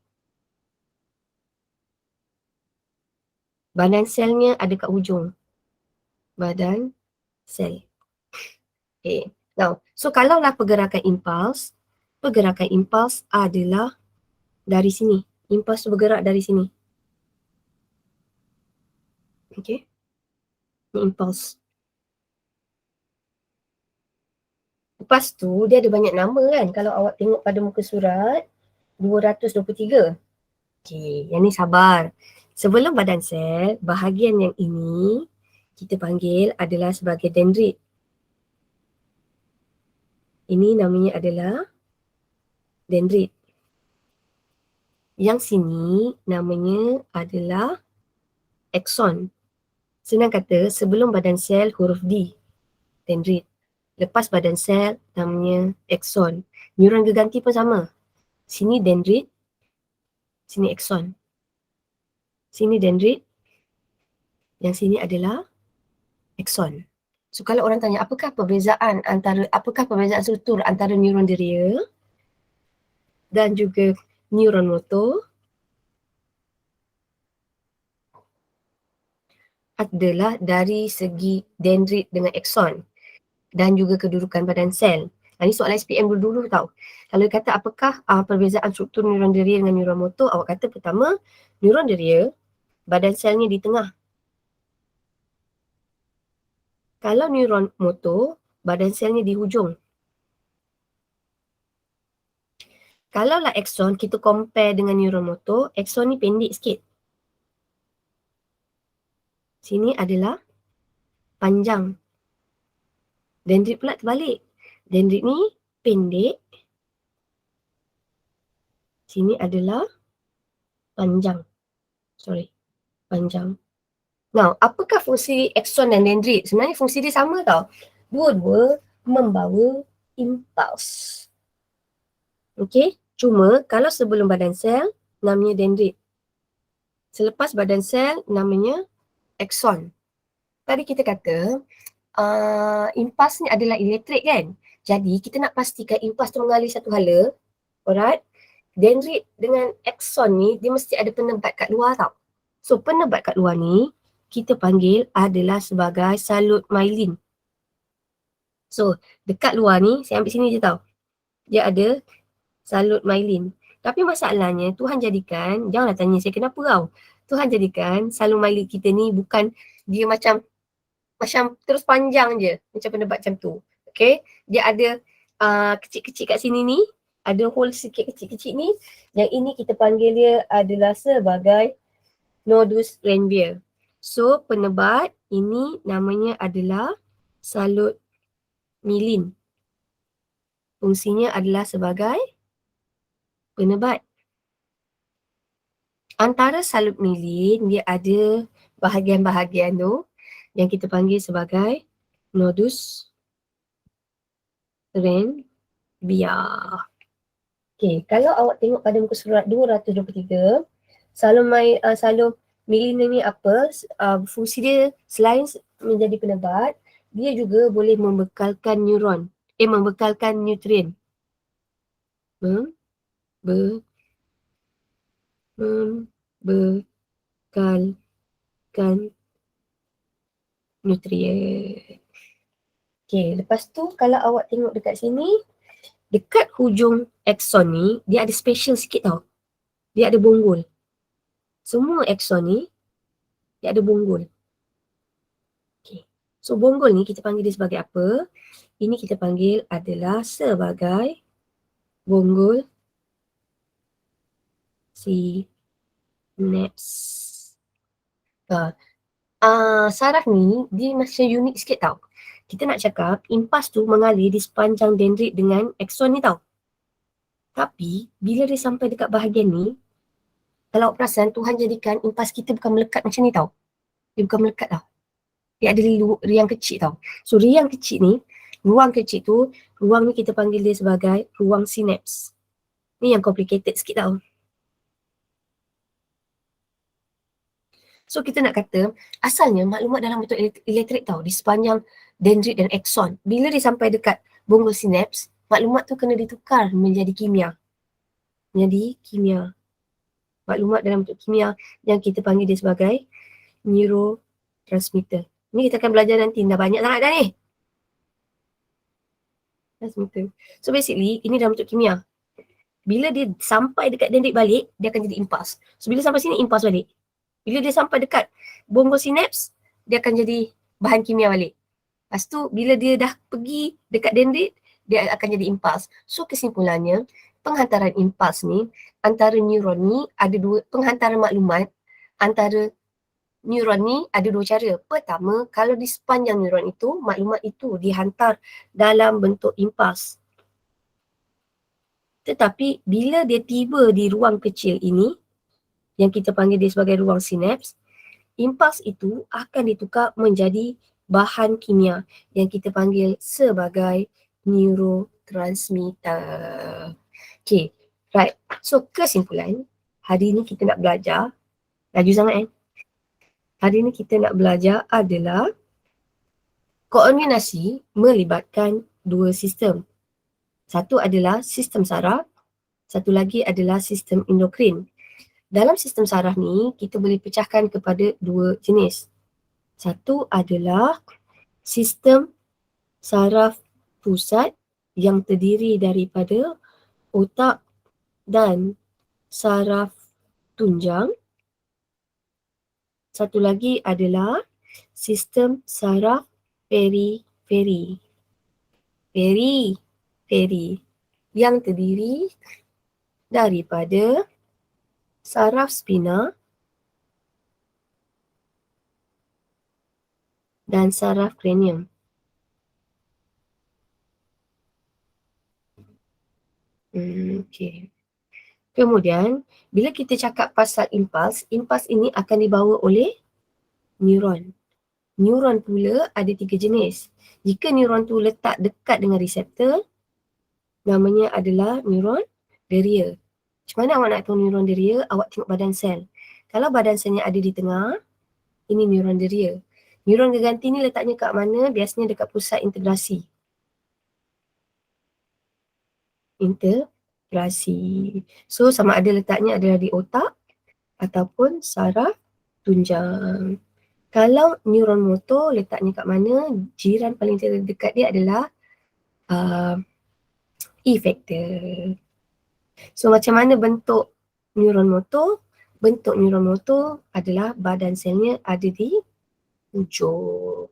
Badan selnya ada kat hujung. Badan sel. Okay. Now, so kalaulah pergerakan impuls adalah dari sini. Impuls tu bergerak dari sini. Okay. Ni impuls. Lepas tu, dia ada banyak nama kan. Kalau awak tengok pada muka surat, 223. Okay, yang ni sabar. Sebelum badan sel, bahagian yang ini kita panggil adalah sebagai dendrit. Ini namanya adalah dendrit. Yang sini namanya adalah akson. Senang kata, sebelum badan sel huruf D, dendrit. Lepas badan sel namanya akson. Neuron geganti pun sama. Sini dendrit, sini akson. Sini dendrit, yang sini adalah akson. So kalau orang tanya apakah perbezaan struktur antara neuron deria dan juga neuron motor, adalah dari segi dendrit dengan akson dan juga kedudukan badan sel. Ini soalan SPM dulu tau. Kalau dia kata apakah perbezaan struktur neuron deria dengan neuron motor, awak kata pertama, neuron deria badan selnya di tengah. Kalau neuron motor, badan selnya di hujung. Kalaulah akson, kita compare dengan neuron motor, akson ni pendek sikit. Sini adalah panjang. Dendrit pula terbalik. Dendrit ni pendek. Sini adalah panjang. Sorry. panjang. Now, apakah fungsi akson dan dendrit? Sebenarnya fungsi dia sama tau. Dua-dua membawa impuls. Okey, cuma kalau sebelum badan sel namanya dendrit. Selepas badan sel namanya akson. Tadi kita kata impuls ni adalah elektrik kan. Jadi kita nak pastikan impuls tu mengalir satu hala. Alright. Dendrit dengan akson ni dia mesti ada penebat kat luar tau. So penebat kat luar ni kita panggil adalah sebagai salut myelin. So dekat luar ni saya ambil sini je tau. Dia ada salut myelin. Tapi masalahnya Tuhan jadikan, janganlah tanya saya kenapa tau. Tuhan jadikan salut myelin kita ni bukan dia macam terus panjang je. Macam penebat macam tu. Okay. Dia ada kecil-kecil kat sini ni. Ada hole sikit kecil-kecil ni. Yang ini kita panggil dia adalah sebagai nodus Ranvier. So penebat ini namanya adalah salut myelin. Fungsinya adalah sebagai penebat. Antara salut myelin dia ada bahagian-bahagian tu yang kita panggil sebagai nodus Ranvier. Okay, kalau awak tengok pada muka surat 223, salur myelin ni apa? Fungsi dia selain menjadi penebat, dia juga boleh membekalkan neuron, membekalkan nutrien. Membekalkan nutrien. Okay, lepas tu kalau awak tengok dekat sini, dekat hujung akson ni, dia ada special sikit tau. Dia ada bonggol. Semua akson ni, dia ada bonggol. Okay. So bonggol ni kita panggil dia sebagai apa? Ini kita panggil adalah sebagai bonggol sinaps. Saraf ni, dia macam unik sikit tau. Kita nak cakap, impuls tu mengalir di sepanjang dendrit dengan akson ni tau. Tapi, bila dia sampai dekat bahagian ni, kalau awak perasan, Tuhan jadikan impuls kita bukan melekat macam ni tau. Dia bukan melekat tau. Dia ada riang kecil tau. So, riang kecil ni, ruang kecil tu, ruang ni kita panggil dia sebagai ruang sinaps. Ni yang complicated sikit tau. So, kita nak kata, asalnya maklumat dalam bentuk elektrik tau, di sepanjang dendrit dan akson. Bila dia sampai dekat bonggol sinaps, maklumat tu kena ditukar menjadi kimia. Menjadi kimia. Maklumat dalam bentuk kimia yang kita panggil dia sebagai neurotransmitter. Ni kita akan belajar nanti, dah banyak sangat dah ni. Transmitter. So basically, ini dalam bentuk kimia. Bila dia sampai dekat dendrit balik, dia akan jadi impuls. So bila sampai sini, impuls balik. Bila dia sampai dekat bonggol sinaps, dia akan jadi bahan kimia balik. Lepas tu, bila dia dah pergi dekat dendrit, dia akan jadi impuls. So kesimpulannya, penghantaran impuls ni, antara neuron ni ada dua, penghantaran maklumat antara neuron ni ada dua cara. Pertama, kalau di sepanjang neuron itu, maklumat itu dihantar dalam bentuk impuls. Tetapi bila dia tiba di ruang kecil ini, yang kita panggil dia sebagai ruang sinaps, impuls itu akan ditukar menjadi bahan kimia yang kita panggil sebagai neurotransmitter. Okay, right. So kesimpulan, hari ni kita nak belajar, laju sangat Hari ni kita nak belajar adalah koordinasi melibatkan dua sistem. Satu adalah sistem saraf, satu lagi adalah sistem endokrin. Dalam sistem saraf ni, kita boleh pecahkan kepada dua jenis. Satu adalah sistem saraf pusat yang terdiri daripada otak dan saraf tunjang. Satu lagi adalah sistem saraf periferi. Periferi yang terdiri daripada saraf spina dan saraf kranium. Okay. Kemudian, bila kita cakap pasal impuls ini akan dibawa oleh neuron. Neuron pula ada 3 jenis. Jika neuron tu letak dekat dengan reseptor, namanya adalah neuron deria. Macam mana awak nak tahu neuron deria? Awak tengok badan sel. Kalau badan selnya ada di tengah, ini neuron deria. Neuron geganti ni letaknya kat mana? Biasanya dekat pusat integrasi. So sama ada letaknya adalah di otak ataupun saraf tunjang. Kalau neuron motor letaknya kat mana? Jiran paling terdekat dia adalah efektor. So macam mana bentuk neuron motor? Bentuk neuron motor adalah badan selnya ada di hujung.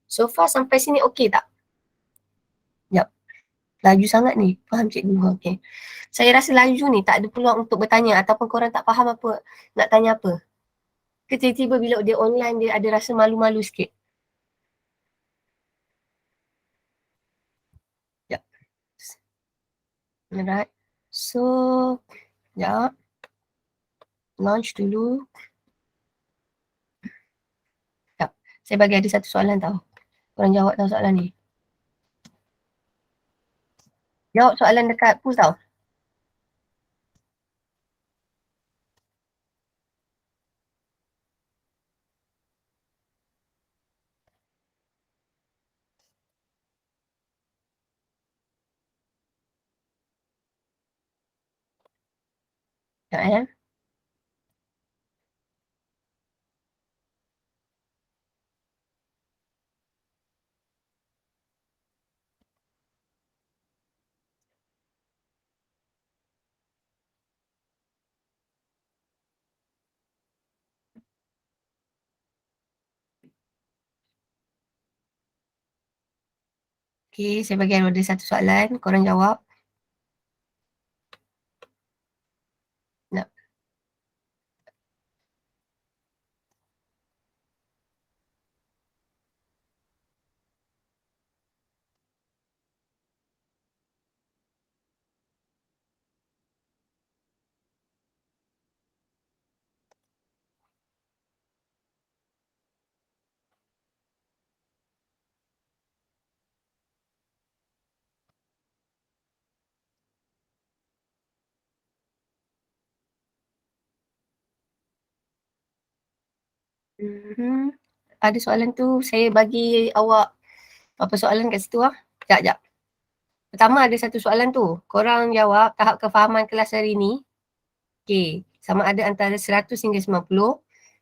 So far sampai sini okey tak? Sekejap. Laju sangat ni. Faham cikgu? Okey. Saya rasa laju ni tak ada peluang untuk bertanya ataupun korang tak faham apa, nak tanya apa. Ke tiba-tiba bila dia online dia ada rasa malu-malu sikit. Sekejap. Alright. So, sekejap. Launch dulu. Sekejap. Saya bagi ada satu soalan tau. Korang jawab tau soalan ni. Jawab soalan dekat pool tau. Sekejap ya. Okay, saya bagi ada satu soalan. Korang jawab. Nak. Ada soalan tu, saya bagi awak apa soalan kat situ lah. Sekejap. Pertama ada satu soalan tu. Korang jawab tahap kefahaman kelas hari ni. Okay. Sama ada antara 100 hingga 90,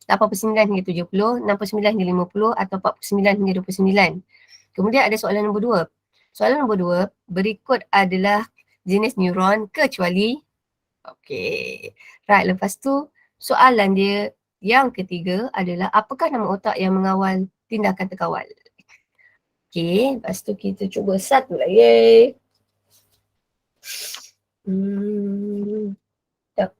89 hingga 70, 69 hingga 50 atau 49 hingga 29. Kemudian ada soalan nombor 2. Soalan nombor 2, berikut adalah jenis neuron kecuali. Okay. Right, lepas tu soalan dia yang ketiga adalah apakah nama otak yang mengawal tindakan terkawal? Okay, lepas tu kita cuba satu lagi. Sekejap.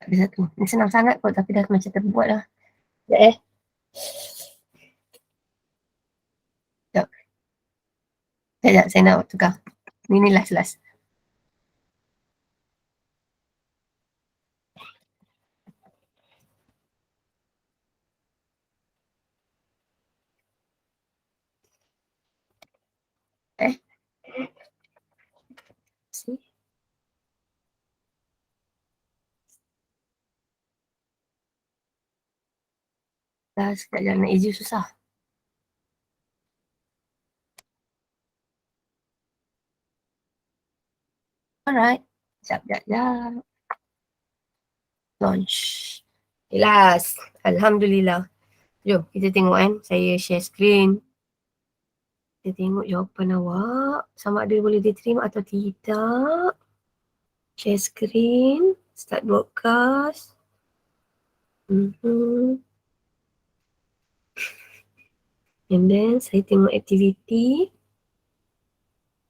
Ada satu. Ini senang sangat kot tapi dah macam terbuat lah. Sekejap Sekejap. Sekejap, saya nak tukar. Ini last. See? Dah sekejap nak easy susah. Alright. Sekejap. Launch. Last. Alhamdulillah. Jom kita tengok kan. Saya share screen. Kita tengok jawapan awak. Sama ada boleh diterima atau tidak. Share screen. Start broadcast. And then saya tengok activity.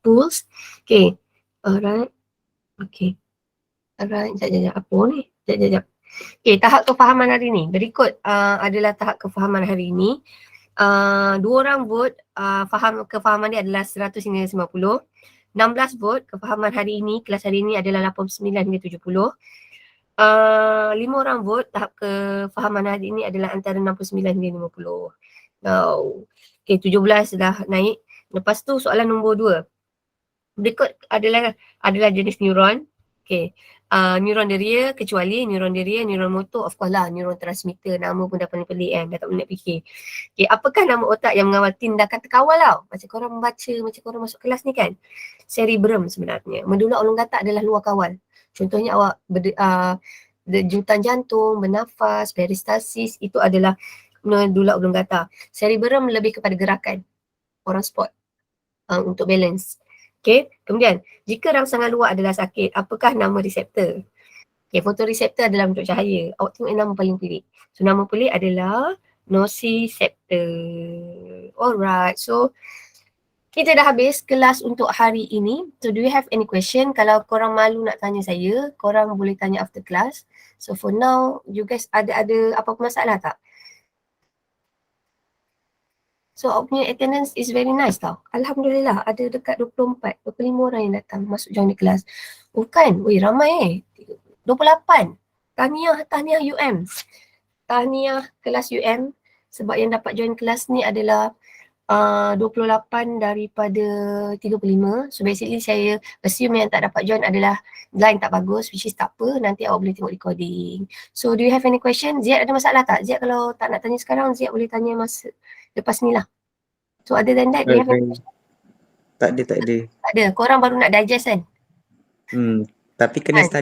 Tools. Okay. Alright. Okay. Alright. Sekejap. Apa ni? Sekejap. Okay. Tahap kefahaman hari ni. Berikut adalah tahap kefahaman hari ni. 2 orang vote faham kefahaman dia adalah 100 hingga 50. 16 vote kefahaman hari ini, kelas hari ini adalah 89 hingga 70. 5 orang vote tahap kefahaman hari ini adalah antara 69 hingga 50. Now, okay, 17 dah naik. Lepas tu soalan nombor 2. Berikut adalah jenis neuron. Okay. Neuron deria, kecuali neuron deria, neuron motor, of course lah, neuron transmitter. Nama pun dah paling pelik kan, dah tak boleh nak fikir. Okay, apakah nama otak yang mengawal tindakan terkawal tau? Macam korang membaca, macam korang masuk kelas ni kan. Cerebrum sebenarnya. Medulla oblongata adalah luar kawal. Contohnya awak denyutan jantung, bernafas, peristalsis, itu adalah medulla oblongata. Cerebrum lebih kepada gerakan. Orang sport untuk balance. Okay, kemudian jika rangsangan luar adalah sakit, apakah nama reseptor? Okay, fotoreseptor adalah bentuk cahaya. Awak tengok yang nama paling pelik. So nama pelik adalah nociceptor. Alright, so kita dah habis kelas untuk hari ini. So do you have any question? Kalau korang malu nak tanya saya, korang boleh tanya after class. So for now, you guys ada apa-apa masalah tak? So awak punya attendance is very nice tau. Alhamdulillah ada dekat 24, 25 orang yang datang masuk join di kelas. Bukan, weh ramai 28. Tahniah UM. Tahniah kelas UM sebab yang dapat join kelas ni adalah 28 daripada 35. So basically saya assume yang tak dapat join adalah line tak bagus, which is tak apa, nanti awak boleh tengok recording. So do you have any question? Ziad ada masalah tak? Ziad kalau tak nak tanya sekarang, Ziad boleh tanya masa lepas ni lah. So other than that, do you have any question? Tak ada. Tak ada, korang baru nak digest kan? Tapi kena Kan? study